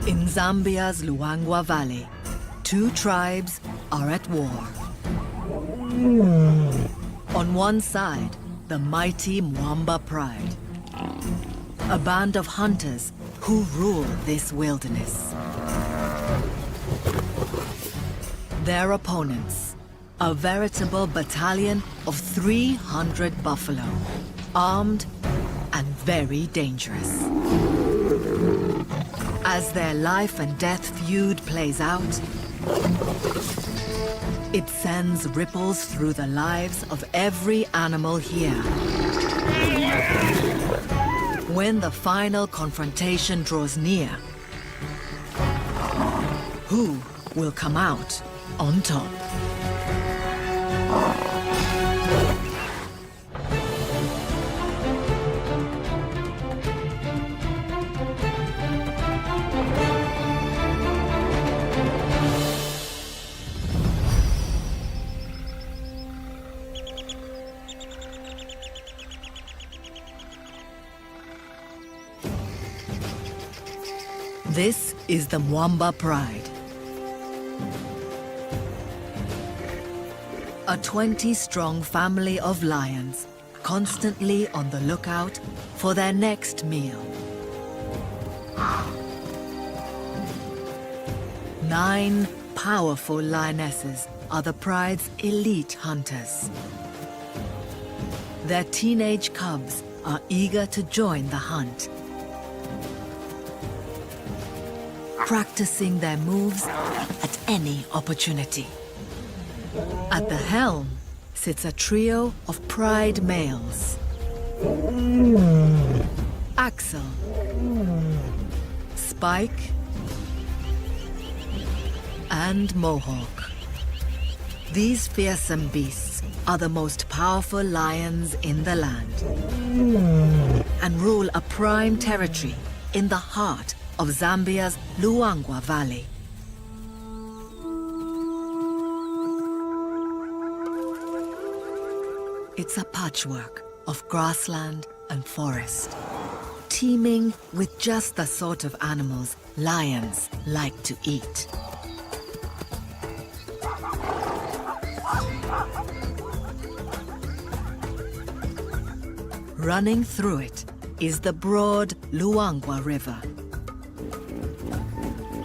In Zambia's Luangwa Valley, two tribes are at war. On one side, the mighty Mwamba Pride, a band of hunters who rule this wilderness. Their opponents, a veritable battalion of 300 buffalo, armed and very dangerous. As their life and death feud plays out, it sends ripples through the lives of every animal here. When the final confrontation draws near, who will come out on top? This is the Mwamba Pride. A 20-strong family of lions, constantly on the lookout for their next meal. 9 powerful lionesses are the pride's elite hunters. Their teenage cubs are eager to join the hunt, practicing their moves at any opportunity. At the helm sits a trio of pride males: Axel, Spike, and Mohawk. These fearsome beasts are the most powerful lions in the land and rule a prime territory in the heart of Zambia's Luangwa Valley. It's a patchwork of grassland and forest, teeming with just the sort of animals lions like to eat. Running through it is the broad Luangwa River,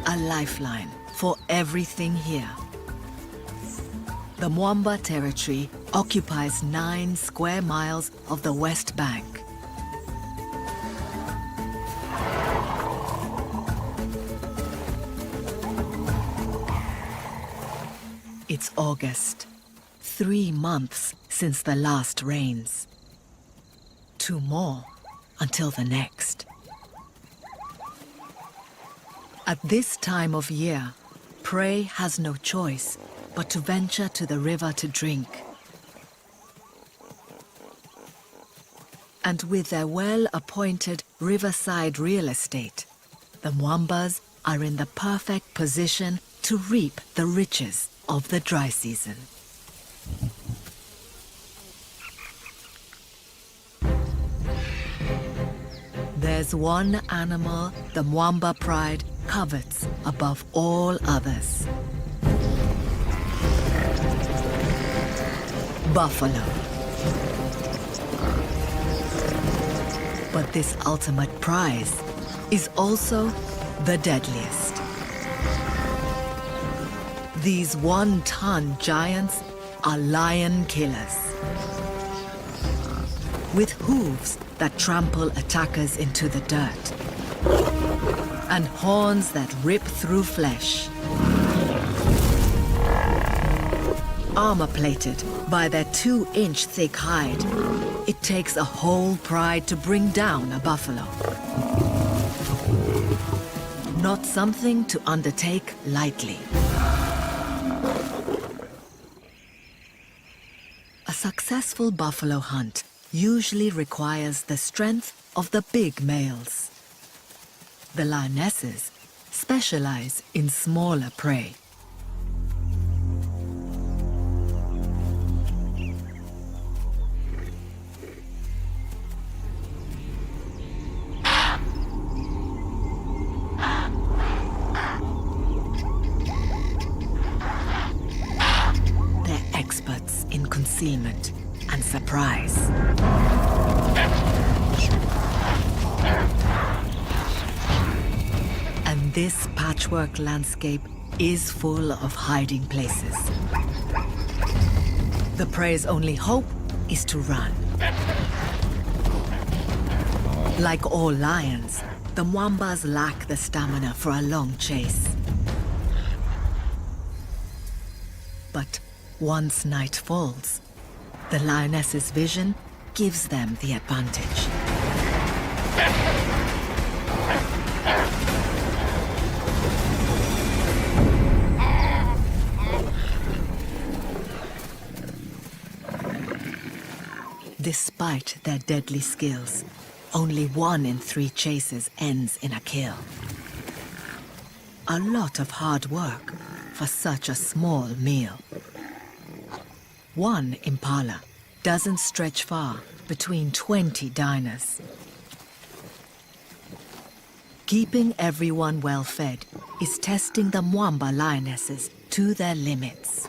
a lifeline for everything here. The Mwamba territory occupies 9 square miles of the West Bank. It's August, 3 months since the last rains. 2 more until the next. At this time of year, prey has no choice but to venture to the river to drink. And with their well-appointed riverside real estate, the Mwambas are in the perfect position to reap the riches of the dry season. There's one animal the Mwamba Pride covets above all others: buffalo. But this ultimate prize is also the deadliest. These 1-ton giants are lion killers, with hooves that trample attackers into the dirt, and horns that rip through flesh. Armor-plated by their 2-inch thick hide, it takes a whole pride to bring down a buffalo. Not something to undertake lightly. A successful buffalo hunt usually requires the strength of the big males. The lionesses specialize in smaller prey. concealment and surprise. And this patchwork landscape is full of hiding places. The prey's only hope is to run. Like all lions, the Mwambas lack the stamina for a long chase. But once night falls, the lioness's vision gives them the advantage. Despite their deadly skills, only 1 in 3 chases ends in a kill. A lot of hard work for such a small meal. One impala doesn't stretch far between 20 diners. Keeping everyone well fed is testing the Mwamba lionesses to their limits.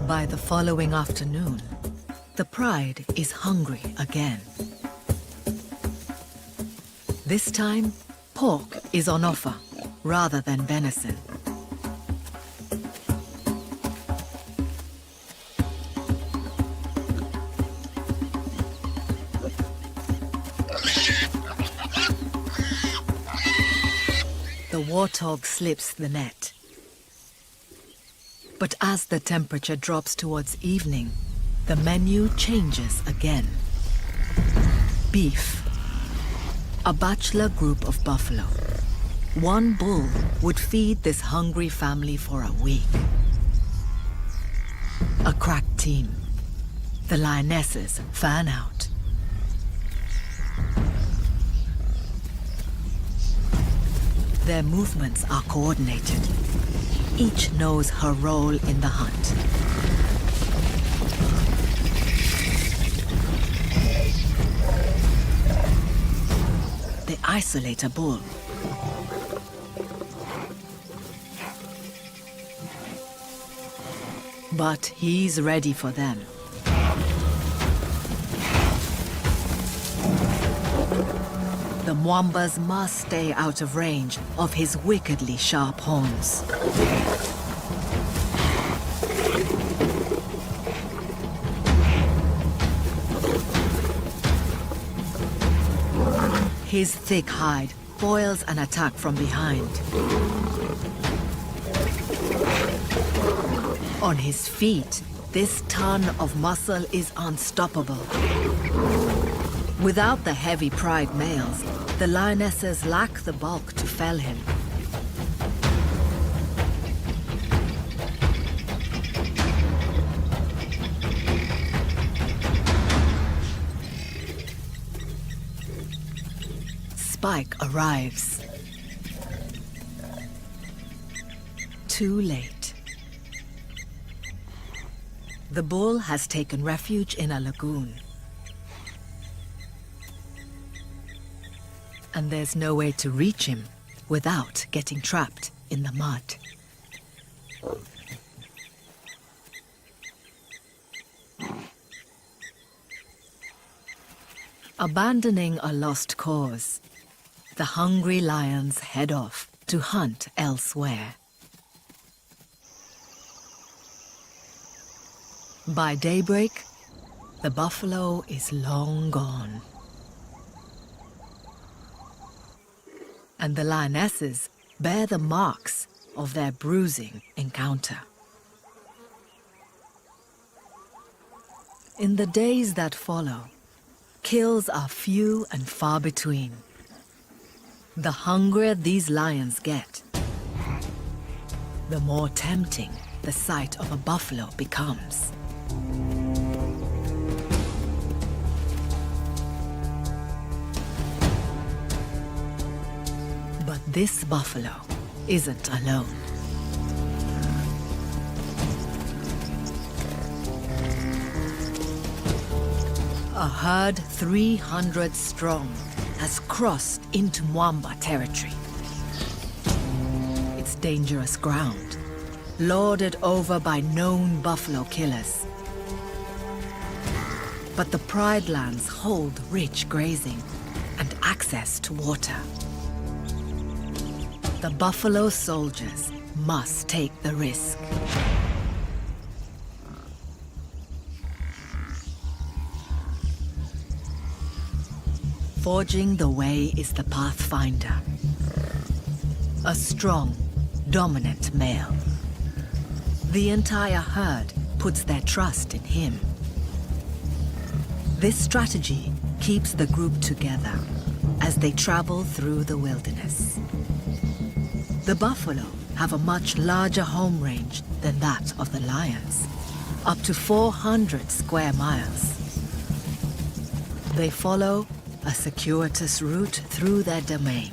By the following afternoon, the pride is hungry again. This time, pork is on offer rather than venison. The warthog slips the net. But as the temperature drops towards evening, the menu changes again. Beef. A bachelor group of buffalo. 1 bull would feed this hungry family for a week. A crack team. The lionesses fan out. Their movements are coordinated. Each knows her role in the hunt. They isolate a bull. But he's ready for them. The Mwambas must stay out of range of his wickedly sharp horns. His thick hide foils an attack from behind. On his feet, this ton of muscle is unstoppable. Without the heavy pride males, the lionesses lack the bulk to fell him. Spike arrives. Too late. The bull has taken refuge in a lagoon. And there's no way to reach him without getting trapped in the mud. Abandoning a lost cause, the hungry lions head off to hunt elsewhere. By daybreak, the buffalo is long gone. And the lionesses bear the marks of their bruising encounter. In the days that follow, kills are few and far between. The hungrier these lions get, the more tempting the sight of a buffalo becomes. But this buffalo isn't alone. A herd 300 strong has crossed into Mwamba territory. It's dangerous ground, lorded over by known buffalo killers. But the Pride lands hold rich grazing and access to water. The buffalo soldiers must take the risk. Forging the way is the pathfinder. A strong, dominant male. The entire herd puts their trust in him. This strategy keeps the group together as they travel through the wilderness. The buffalo have a much larger home range than that of the lions, up to 400 square miles. They follow a circuitous route through their domain,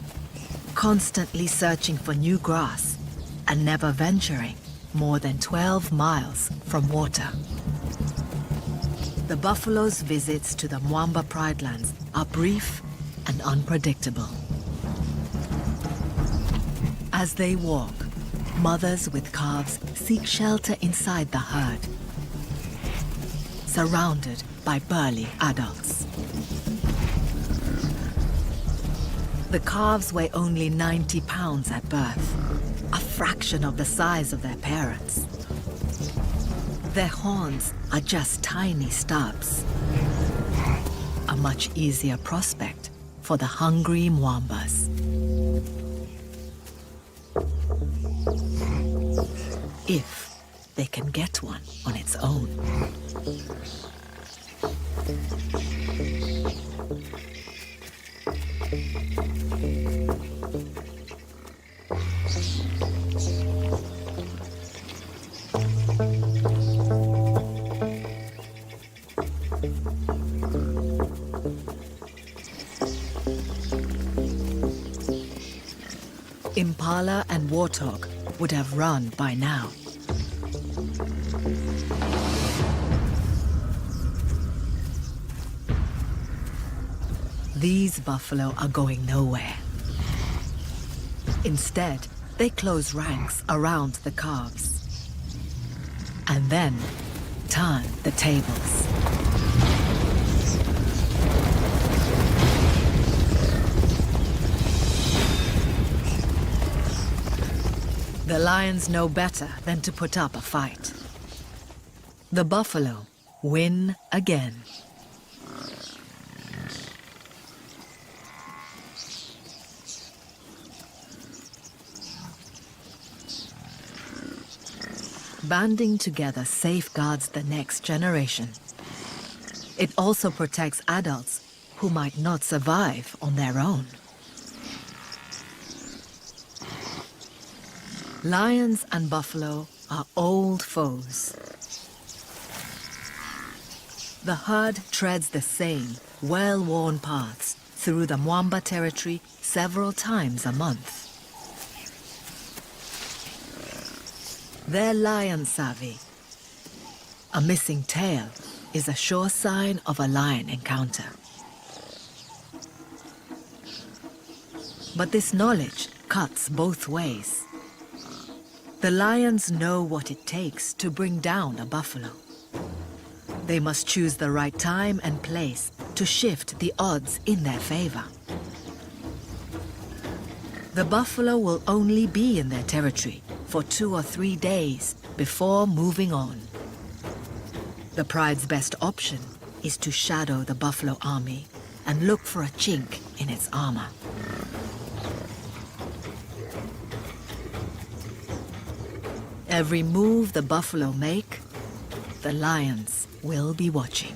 constantly searching for new grass and never venturing more than 12 miles from water. The buffalo's visits to the Mwamba Pride lands are brief and unpredictable. As they walk, mothers with calves seek shelter inside the herd, surrounded by burly adults. The calves weigh only 90 pounds at birth, a fraction of the size of their parents. Their horns are just tiny stubs, a much easier prospect for the hungry Mwambas. If they can get one on its own. Impala and warthog would have run by now. These buffalo are going nowhere. Instead, they close ranks around the calves and then turn the tables. The lions know better than to put up a fight. The buffalo win again. Banding together safeguards the next generation. It also protects adults who might not survive on their own. Lions and buffalo are old foes. The herd treads the same well-worn paths through the Mwamba territory several times a month. They're lion savvy. A missing tail is a sure sign of a lion encounter. But this knowledge cuts both ways. The lions know what it takes to bring down a buffalo. They must choose the right time and place to shift the odds in their favor. The buffalo will only be in their territory for 2 or 3 days before moving on. The pride's best option is to shadow the buffalo army and look for a chink in its armor. Every move the buffalo make, the lions will be watching.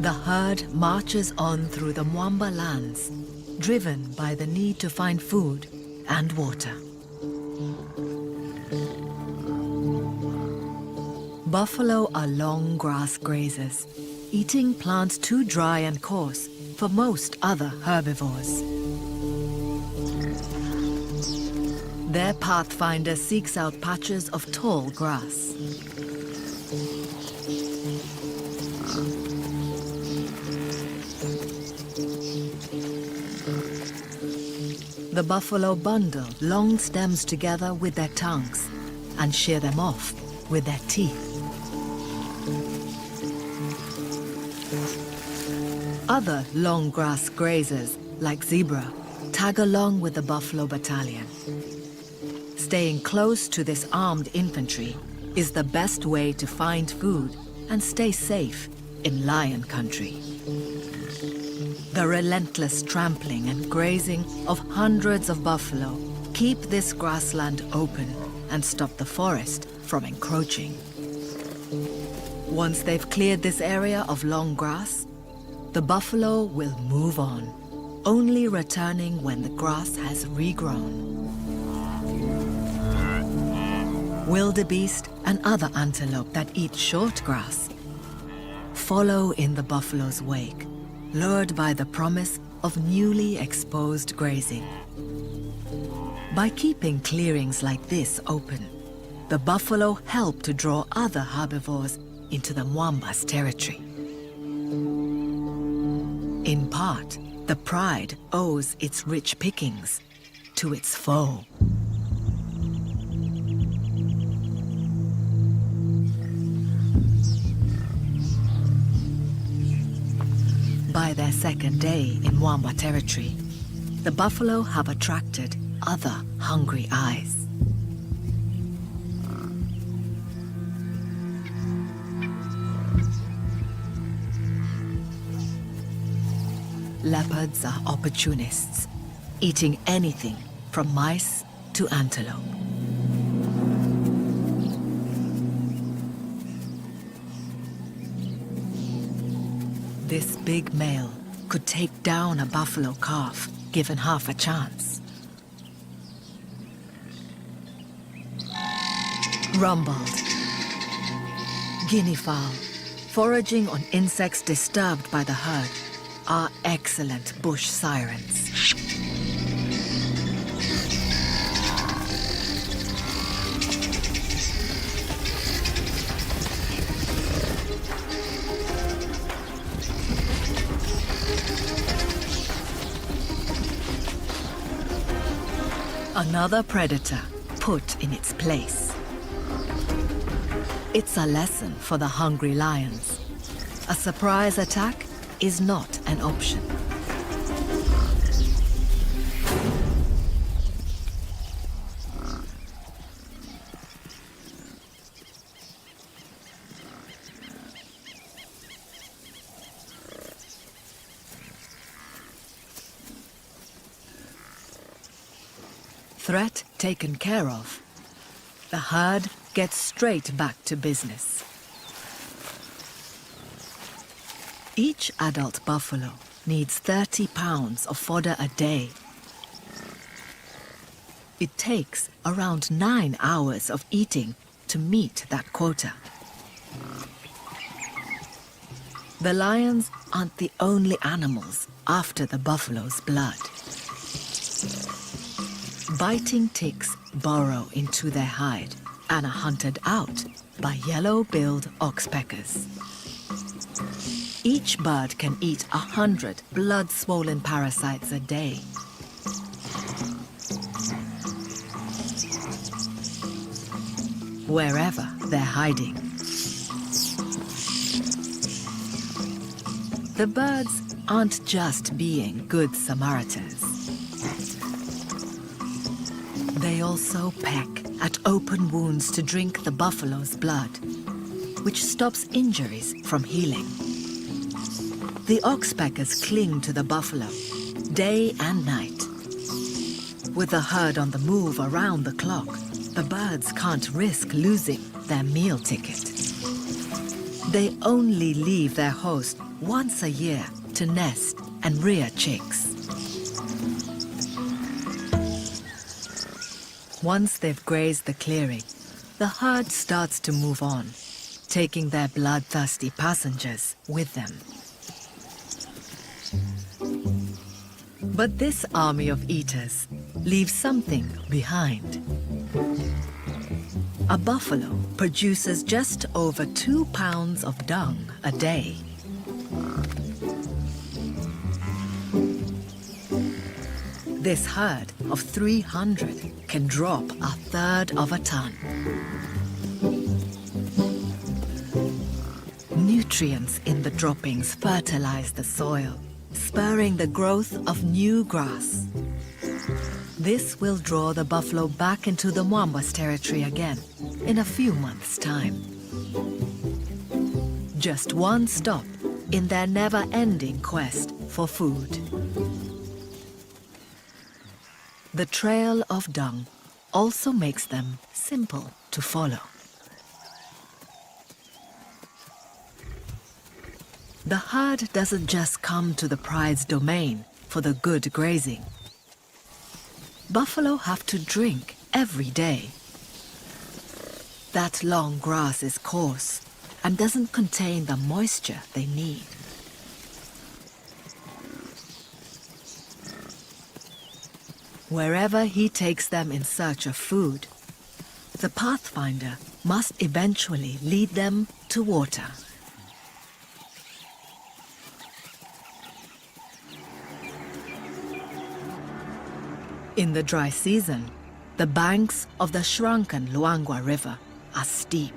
The herd marches on through the Mwamba lands, driven by the need to find food and water. Buffalo are long grass grazers, eating plants too dry and coarse for most other herbivores. Their pathfinder seeks out patches of tall grass. The buffalo bundle long stems together with their tongues and shear them off with their teeth. Other long grass grazers, like zebra, tag along with the buffalo battalion. Staying close to this armed infantry is the best way to find food and stay safe in lion country. The relentless trampling and grazing of hundreds of buffalo keep this grassland open and stop the forest from encroaching. Once they've cleared this area of long grass, the buffalo will move on, only returning when the grass has regrown. Wildebeest and other antelope that eat short grass follow in the buffalo's wake, lured by the promise of newly exposed grazing. By keeping clearings like this open, the buffalo help to draw other herbivores into the Mwamba's territory. In part, the pride owes its rich pickings to its foe. By their second day in Mwamba territory, the buffalo have attracted other hungry eyes. Leopards are opportunists, eating anything from mice to antelope. This big male could take down a buffalo calf, given half a chance. Rumbled. Guinea fowl, foraging on insects disturbed by the herd, are excellent bush sirens. Another predator put in its place. It's a lesson for the hungry lions. A surprise attack is not an option. Threat taken care of, the herd gets straight back to business. Each adult buffalo needs 30 pounds of fodder a day. It takes around 9 hours of eating to meet that quota. The lions aren't the only animals after the buffalo's blood. Biting ticks burrow into their hide and are hunted out by yellow-billed oxpeckers. Each bird can eat 100 blood-swollen parasites a day. Wherever they're hiding. The birds aren't just being good Samaritans. They also peck at open wounds to drink the buffalo's blood, which stops injuries from healing. The oxpeckers cling to the buffalo, day and night. With the herd on the move around the clock, the birds can't risk losing their meal ticket. They only leave their host once a year to nest and rear chicks. Once they've grazed the clearing, the herd starts to move on, taking their bloodthirsty passengers with them. But this army of eaters leave something behind. A buffalo produces just over 2 pounds of dung a day. This herd of 300 can drop a third of a ton. Nutrients in the droppings fertilize the soil, spurring the growth of new grass. This will draw the buffalo back into the Mwamba's territory again in a few months' time. Just one stop in their never-ending quest for food. The trail of dung also makes them simple to follow. The herd doesn't just come to the pride's domain for the good grazing. Buffalo have to drink every day. That long grass is coarse and doesn't contain the moisture they need. Wherever he takes them in search of food, the pathfinder must eventually lead them to water. In the dry season, the banks of the shrunken Luangwa River are steep.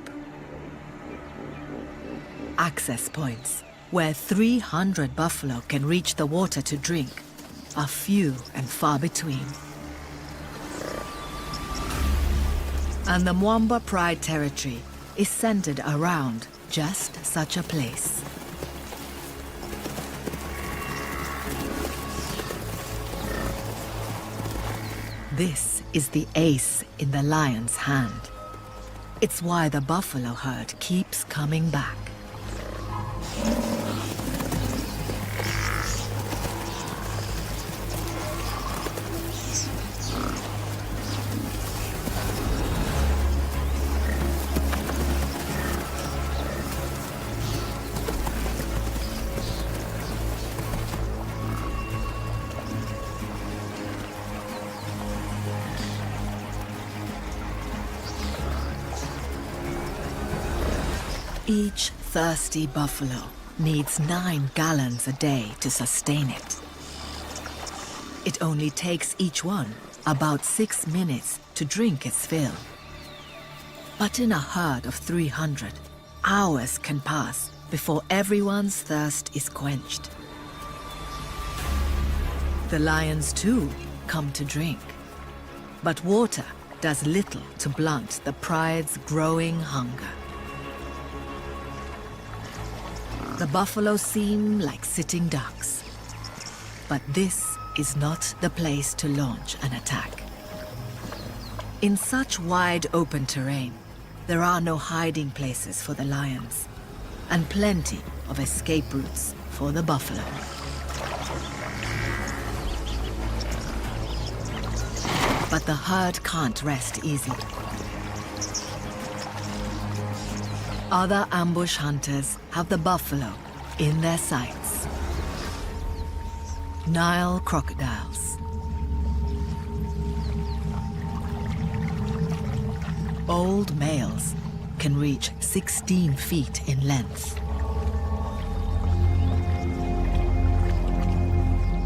Access points where 300 buffalo can reach the water to drink are few and far between. And the Mwamba Pride territory is centered around just such a place. This is the ace in the lion's hand. It's why the buffalo herd keeps coming back. Each thirsty buffalo needs 9 gallons a day to sustain it. It only takes each one about 6 minutes to drink its fill. But in a herd of 300, hours can pass before everyone's thirst is quenched. The lions too come to drink, but water does little to blunt the pride's growing hunger. The buffalo seem like sitting ducks, but this is not the place to launch an attack. In such wide open terrain, there are no hiding places for the lions, and plenty of escape routes for the buffalo. But the herd can't rest easy. Other ambush hunters have the buffalo in their sights. Nile crocodiles. Old males can reach 16 feet in length.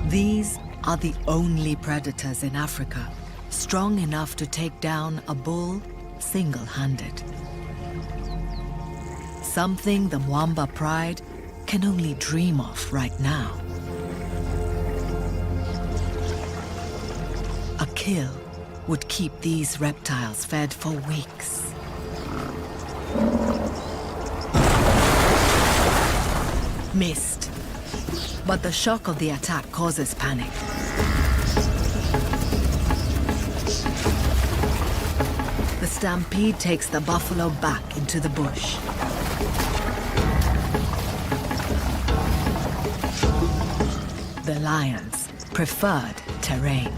These are the only predators in Africa strong enough to take down a bull single-handed. Something the Mwamba Pride can only dream of right now. A kill would keep these reptiles fed for weeks. Missed. But the shock of the attack causes panic. The stampede takes the buffalo back into the bush. The lion's preferred terrain.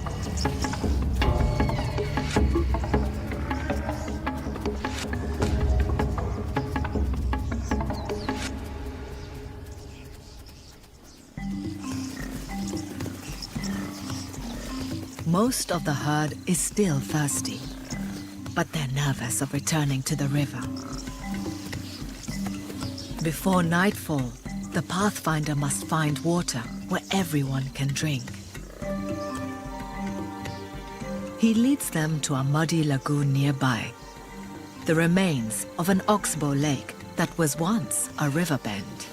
Most of the herd is still thirsty, but they're nervous of returning to the river. Before nightfall, the Pathfinder must find water where everyone can drink. He leads them to a muddy lagoon nearby, the remains of an oxbow lake that was once a riverbend.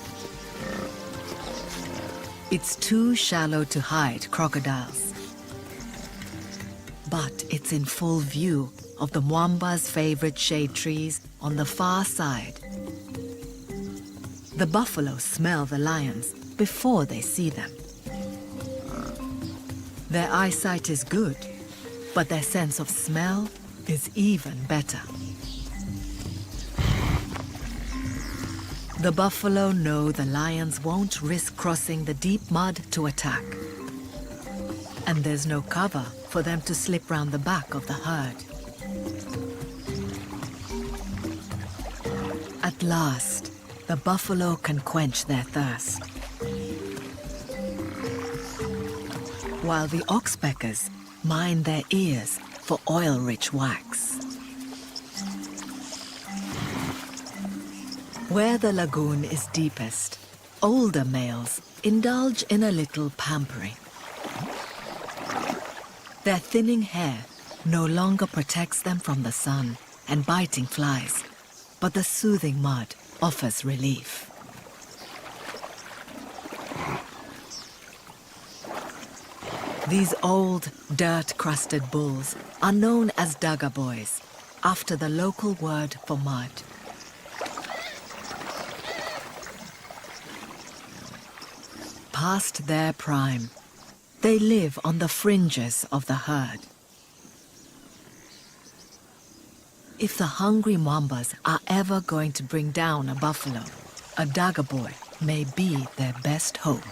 It's too shallow to hide crocodiles, but it's in full view of the Mwamba's favorite shade trees on the far side. The buffalo smell the lions before they see them. Their eyesight is good, but their sense of smell is even better. The buffalo know the lions won't risk crossing the deep mud to attack. And there's no cover for them to slip round the back of the herd. At last, the buffalo can quench their thirst, while the oxpeckers mine their ears for oil-rich wax. Where the lagoon is deepest, older males indulge in a little pampering. Their thinning hair no longer protects them from the sun and biting flies, but the soothing mud offers relief. These old, dirt-crusted bulls are known as Daga boys, after the local word for mud. Past their prime, they live on the fringes of the herd. If the hungry Mwambas are ever going to bring down a buffalo, a Daga boy may be their best hope.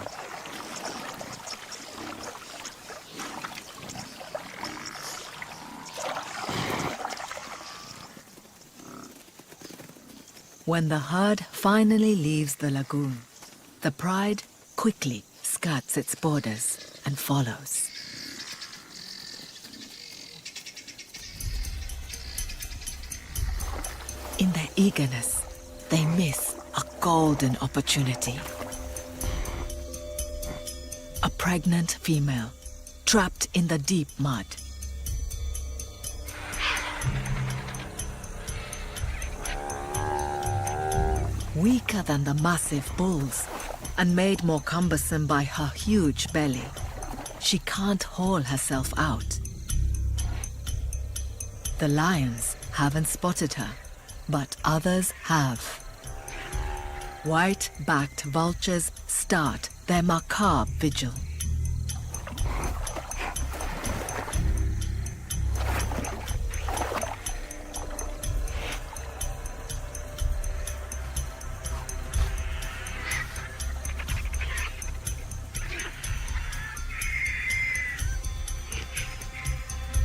When the herd finally leaves the lagoon, the pride quickly skirts its borders and follows. In their eagerness, they miss a golden opportunity. A pregnant female trapped in the deep mud. Weaker than the massive bulls, and made more cumbersome by her huge belly, she can't haul herself out. The lions haven't spotted her, but others have. White-backed vultures start their macabre vigil.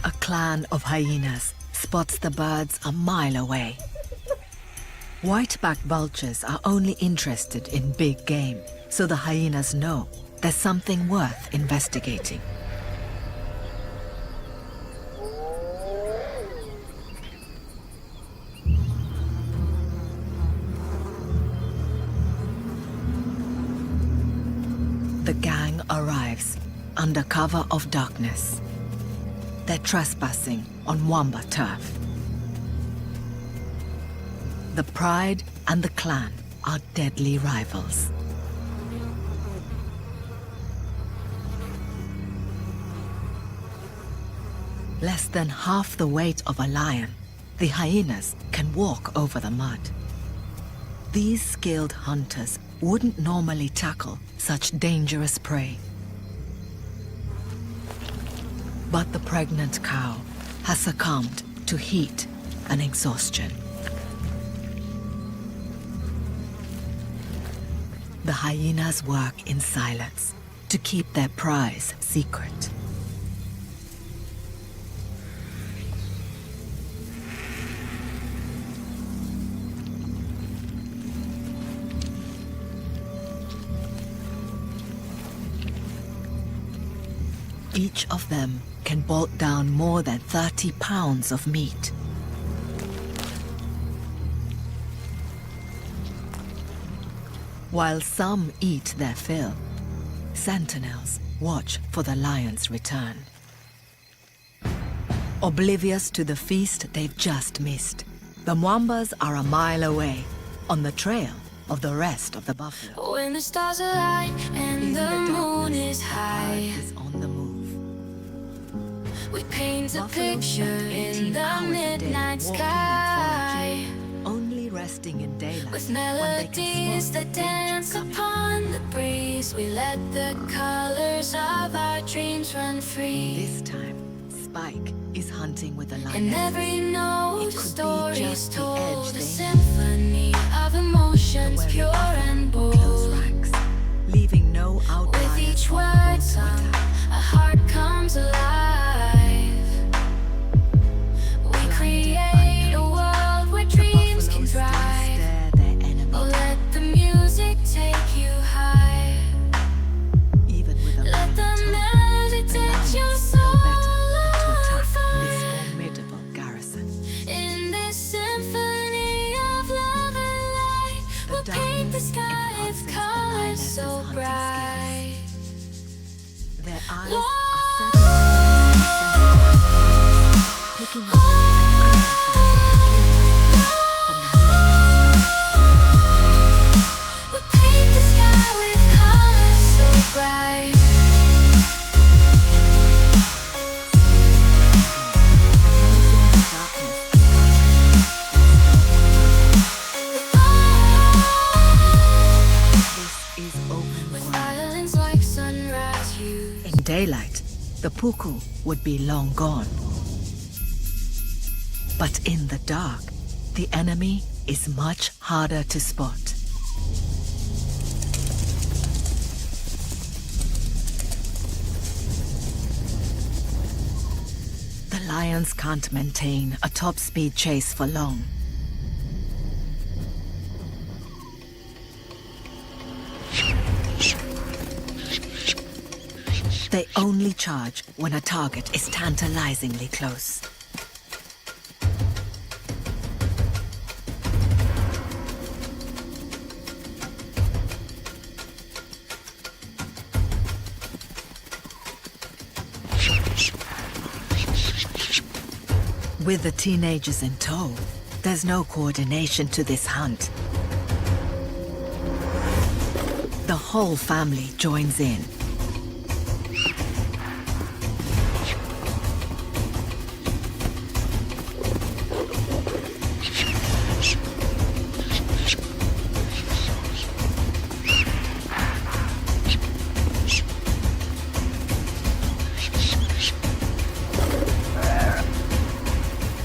A clan of hyenas spots the birds a mile away. White-backed vultures are only interested in big game, so the hyenas know there's something worth investigating. The gang arrives under cover of darkness. They're trespassing on Mwamba turf. The pride and the clan are deadly rivals. Less than half the weight of a lion, the hyenas can walk over the mud. These skilled hunters wouldn't normally tackle such dangerous prey. But the pregnant cow has succumbed to heat and exhaustion. The hyenas work in silence to keep their prize secret. Each of them can bolt down more than 30 pounds of meat. While some eat their fill, sentinels watch for the lion's return. Oblivious to the feast they've just missed, the Mwambas are a mile away, on the trail of the rest of the buffalo. When the stars align and the moon is high, is on the move. we paint a Buffalo picture spend 18 in the hours a day midnight walking and sky, foraging, only resting in daylight with when they can melodies spot that danger dance coming. upon the breeze. We let the colors of our dreams run free. This time, Spike is hunting with the And lion. every note It a could be story is just the told, edge a they symphony of emotions Where pure and close bold. ranks, leaving no With outliers each on word whose sung, attack. a heart comes alive. We Blinded by create night, a world where the dreams can buffaloes still thrive. stare their enemy Oh, down. let the music take you high. Even with a Let the running tone, melody the touch your lions soul. know better than to attack this formidable garrison. In this symphony of love and light, The we'll paint the darkness sky enhances with the colors lioness's so hunting bright. Their eyes Whoa. are set on picking up from the We'll paint the sky with colors so bright. This is open With ground. violence like sunrise hues. In daylight, the puku would be long gone. But in the dark, the enemy is much harder to spot. The lions can't maintain a top-speed chase for long. They only charge when a target is tantalizingly close. With the teenagers in tow, there's no coordination to this hunt. The whole family joins in.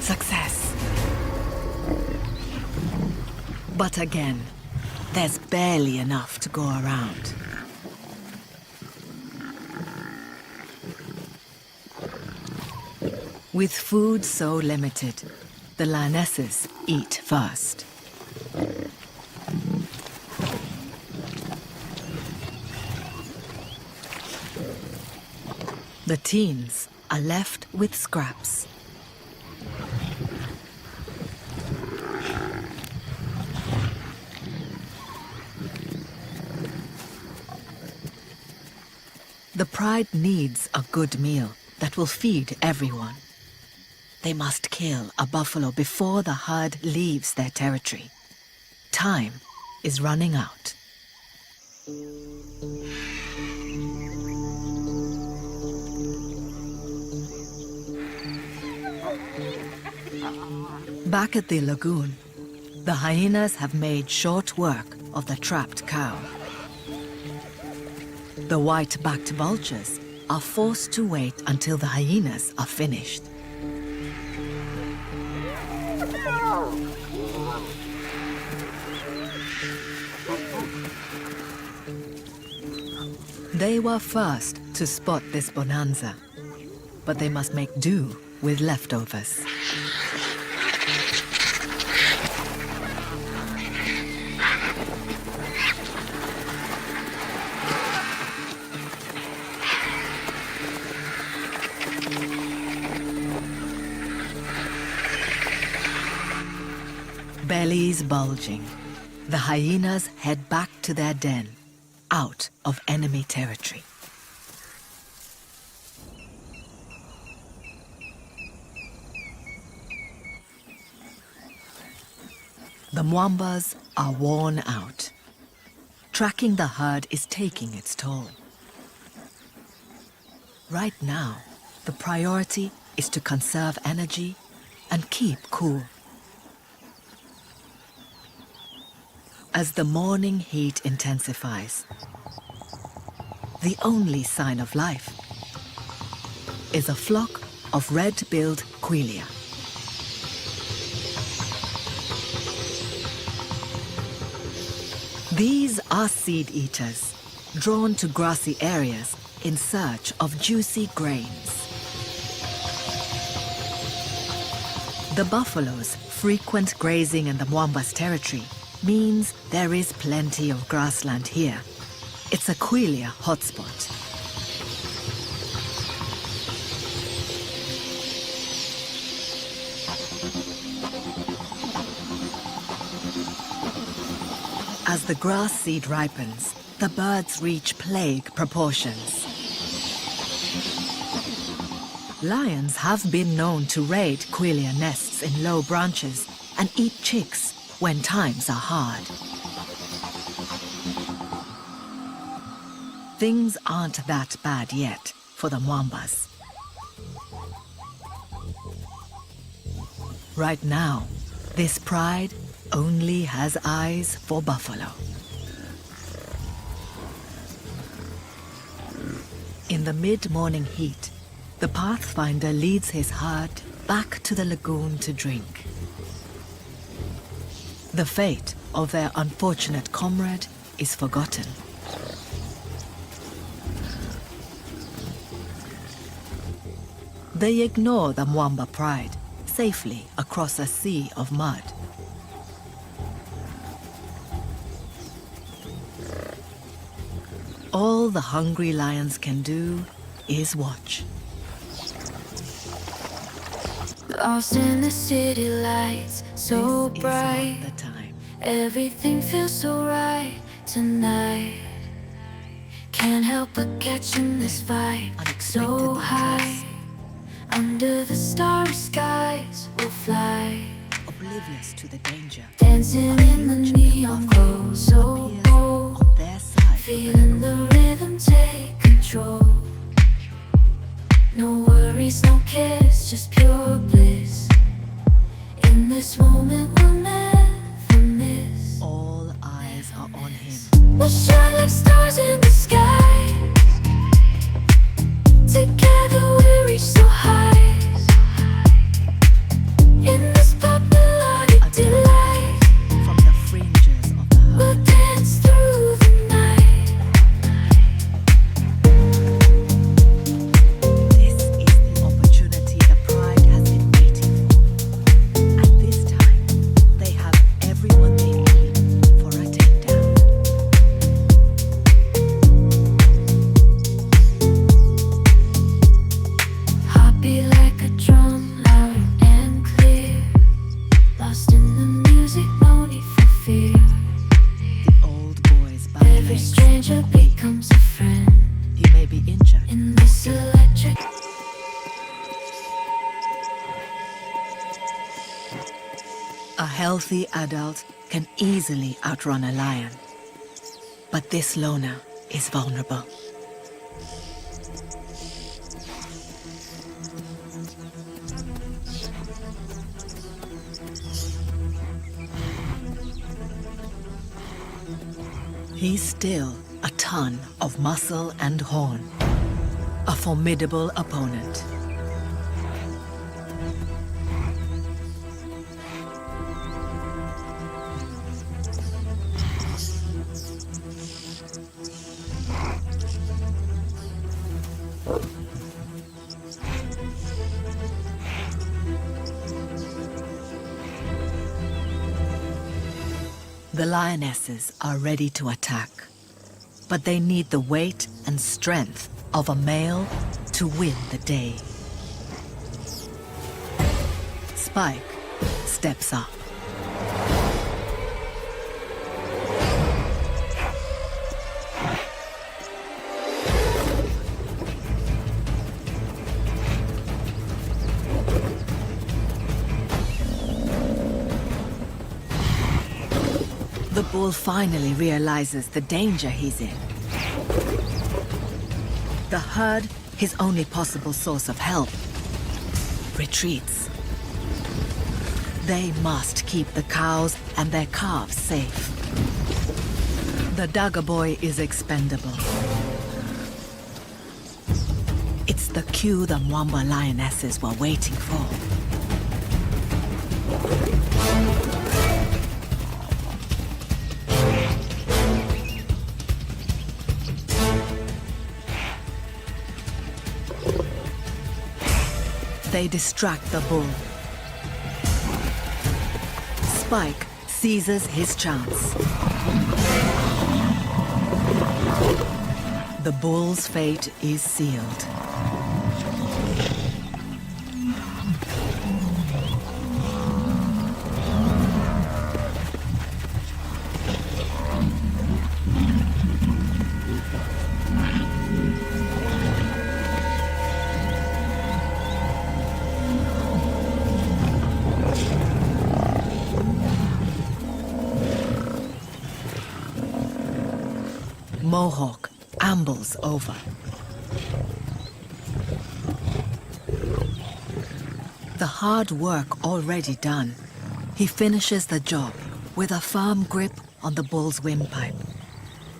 Success. But again, there's barely enough to go around. With food so limited, the lionesses eat first. The teens are left with scraps. The pride needs a good meal that will feed everyone. They must kill a buffalo before the herd leaves their territory. Time is running out. Back at the lagoon, the hyenas have made short work of the trapped cow. The white-backed vultures are forced to wait until the hyenas are finished. They were first to spot this bonanza, but they must make do with leftovers. bellies bulging, the hyenas head back to their den, out of enemy territory. The Mwambas are worn out. Tracking the herd is taking its toll. Right now, the priority is to conserve energy and keep cool. As the morning heat intensifies, the only sign of life is a flock of red-billed quelea. These are seed eaters, drawn to grassy areas in search of juicy grains. The buffalo's frequent grazing in the Mwamba's territory means there is plenty of grassland here. It's a quelea hotspot. As the grass seed ripens, the birds reach plague proportions. Lions have been known to raid quelea nests in low branches and eat chicks when times are hard. Things aren't that bad yet for the Mwambas. Right now, this pride only has eyes for buffalo. In the mid-morning heat, the pathfinder leads his herd back to the lagoon to drink. The fate of their unfortunate comrade is forgotten. They ignore the Mwamba pride safely across a sea of mud. All the hungry lions can do is watch. Lost in the city lights, so This bright. is not the time. Everything feels so right tonight. Can't help but catching this vibe so Unexpectedly high. close. Under the starry skies we'll fly, Oblivious to the danger. dancing in the neon glow, so Appears bold. on their side. Feeling the rhythm take control. No worries, no cares, just pure bliss. In this moment we'll never miss. All eyes are on him. We'll shine like stars in the sky. Together we reach so high. In this popular delight, From the fringes of the we'll herd. dance through the night. This is the opportunity the pride has been waiting for. At this time, they have everyone they need for a takedown. Heartbeat like a drum, loud and clear. Lost in the music, no need for fear. The old boy's back Every legs stranger are weak. becomes a friend He may be injured. in this electric. A healthy adult can easily outrun a lion. But this loner is vulnerable. He's still a ton of muscle and horn, a formidable opponent. The lionesses are ready to attack, but they need the weight and strength of a male to win the day. Spike steps up. The bull finally realizes the danger he's in. The herd, his only possible source of help, retreats. They must keep the cows and their calves safe. The Dagger boy is expendable. It's the cue the Mwamba lionesses were waiting for. They distract the bull. Spike seizes his chance. The bull's fate is sealed. Mohawk ambles over. The hard work already done, he finishes the job with a firm grip on the bull's windpipe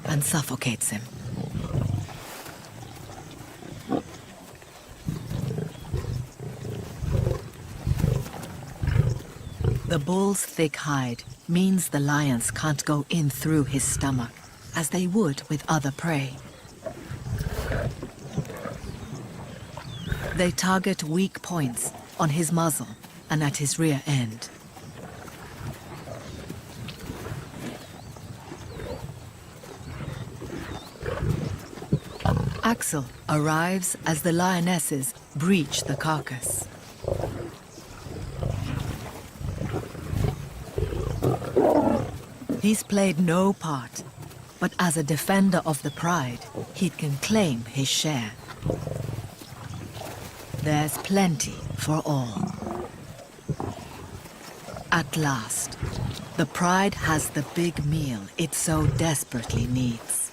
and suffocates him. The bull's thick hide means the lions can't go in through his stomach, as they would with other prey. They target weak points on his muzzle and at his rear end. Axel arrives as the lionesses breach the carcass. He's played no part, but as a defender of the pride, he can claim his share. There's plenty for all. At last, the pride has the big meal it so desperately needs.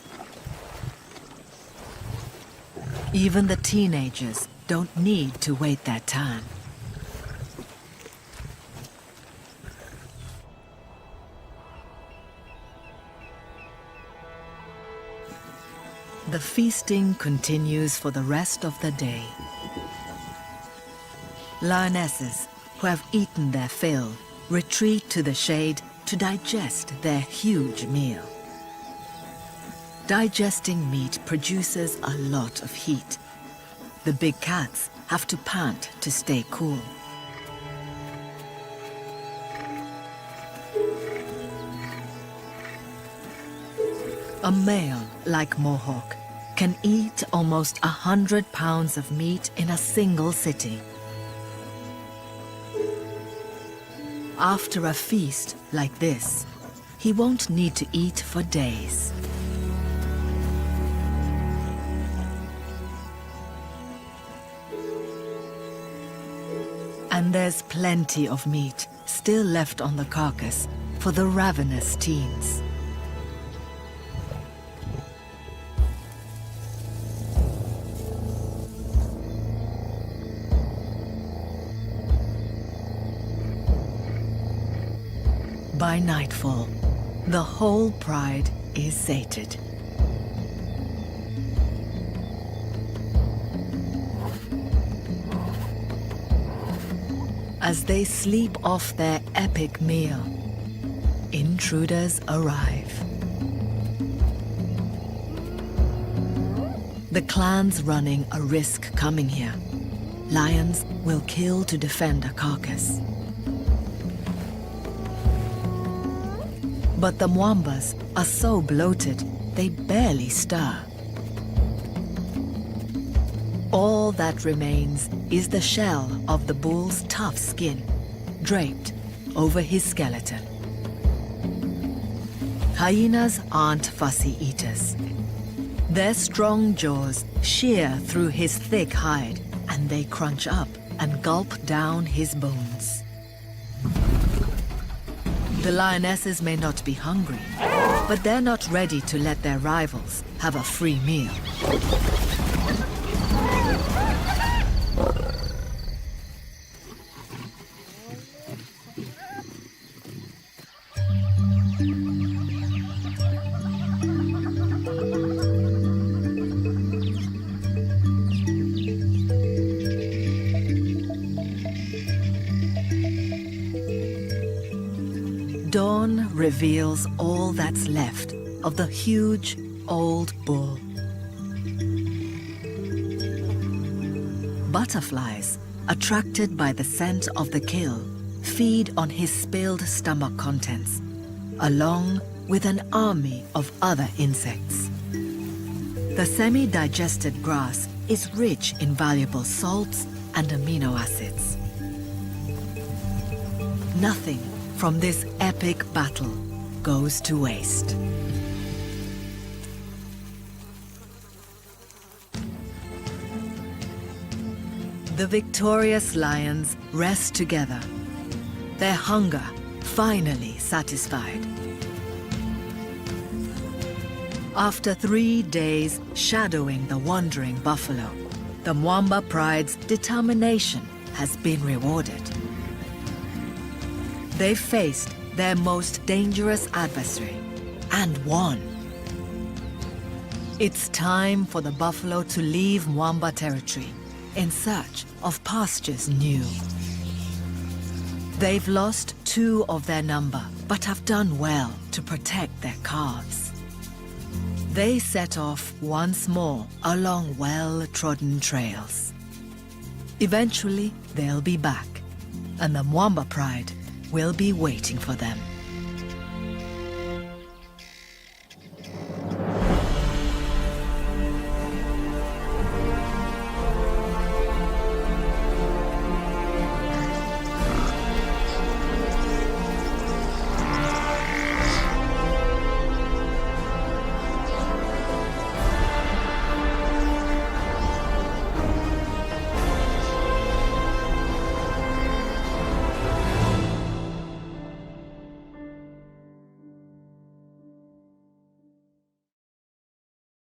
Even the teenagers don't need to wait their turn. The feasting continues for the rest of the day. Lionesses who have eaten their fill retreat to the shade to digest their huge meal. Digesting meat produces a lot of heat. The big cats have to pant to stay cool. A male like Mohawk can eat almost 100 pounds of meat in a single sitting. After a feast like this, he won't need to eat for days. And there's plenty of meat still left on the carcass for the ravenous teens. By nightfall, the whole pride is sated. As they sleep off their epic meal, intruders arrive. The clan's running a risk coming here. Lions will kill to defend a carcass. But the Mwambas are so bloated, they barely stir. All that remains is the shell of the bull's tough skin, draped over his skeleton. Hyenas aren't fussy eaters. Their strong jaws shear through his thick hide, and they crunch up and gulp down his bones. The lionesses may not be hungry, but they're not ready to let their rivals have a free meal. Dawn reveals all that's left of the huge old bull. Butterflies, attracted by the scent of the kill, feed on his spilled stomach contents, along with an army of other insects. The semi-digested grass is rich in valuable salts and amino acids. Nothing from this epic battle goes to waste. The victorious lions rest together, their hunger finally satisfied. After 3 days shadowing the wandering buffalo, the Mwamba pride's determination has been rewarded. They faced their most dangerous adversary and won. It's time for the buffalo to leave Mwamba territory in search of pastures new. They've lost 2 of their number, but have done well to protect their calves. They set off once more along well-trodden trails. Eventually, they'll be back, and the Mwamba pride will be waiting for them.